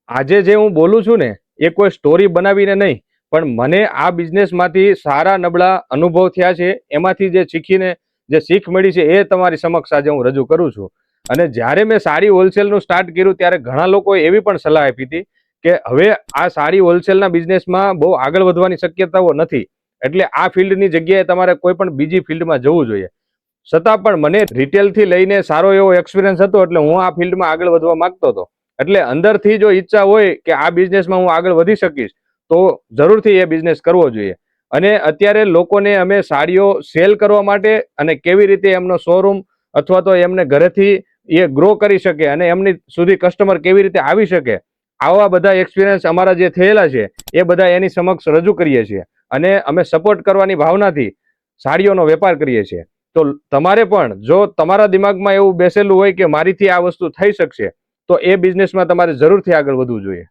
આજે જે હું બોલું છું ને એ કોઈ સ્ટોરી બનાવીને નહીં, પણ મને આ બિઝનેસમાંથી સારા નબળા અનુભવ થયા છે, એમાંથી જે શીખીને જે શીખ મળી છે એ તમારી સમક્ષ આજે હું રજૂ કરું છું. અને જ્યારે મેં સાડી હોલસેલનું સ્ટાર્ટ કર્યું ત્યારે ઘણા લોકોએ એવી પણ સલાહ આપી હતી કે હવે આ સાડી હોલસેલના બિઝનેસમાં બહુ આગળ વધવાની શક્યતાઓ નથી, એટલે આ ફિલ્ડની જગ્યાએ તમારે કોઈ પણ બીજી ફિલ્ડમાં જવું જોઈએ. છતાં પણ મને રિટેલથી લઈને સારો એવો એક્સપિરિયન્સ હતો, એટલે હું આ ફિલ્ડમાં આગળ વધવા માંગતો હતો. એટલે અંદરથી જો ઈચ્છા હોય કે આ બિઝનેસમાં હું આગળ વધી શકીશ તો જરૂરથી એ બિઝનેસ કરવો જોઈએ. અને અત્યારે લોકોને અમે સાડીઓ સેલ કરવા માટે અને કેવી રીતે એમનો શોરૂમ અથવા તો એમને ઘરેથી એ ગ્રો કરી શકે અને એમની સુધી કસ્ટમર કેવી રીતે આવી શકે, આવા બધા એક્સપિરિયન્સ અમારા જે થયેલા છે એ બધા એની સમક્ષ રજૂ કરીએ છીએ. અને અમે સપોર્ટ કરવાની ભાવનાથી સાડીઓનો વેપાર કરીએ છીએ. તો તમારે પણ જો તમારા દિમાગમાં એવું બેસેલું હોય કે મારીથી આ વસ્તુ થઈ શકશે, તો એ બિઝનેસમાં તમારે જરૂરથી આગળ વધવું જોઈએ.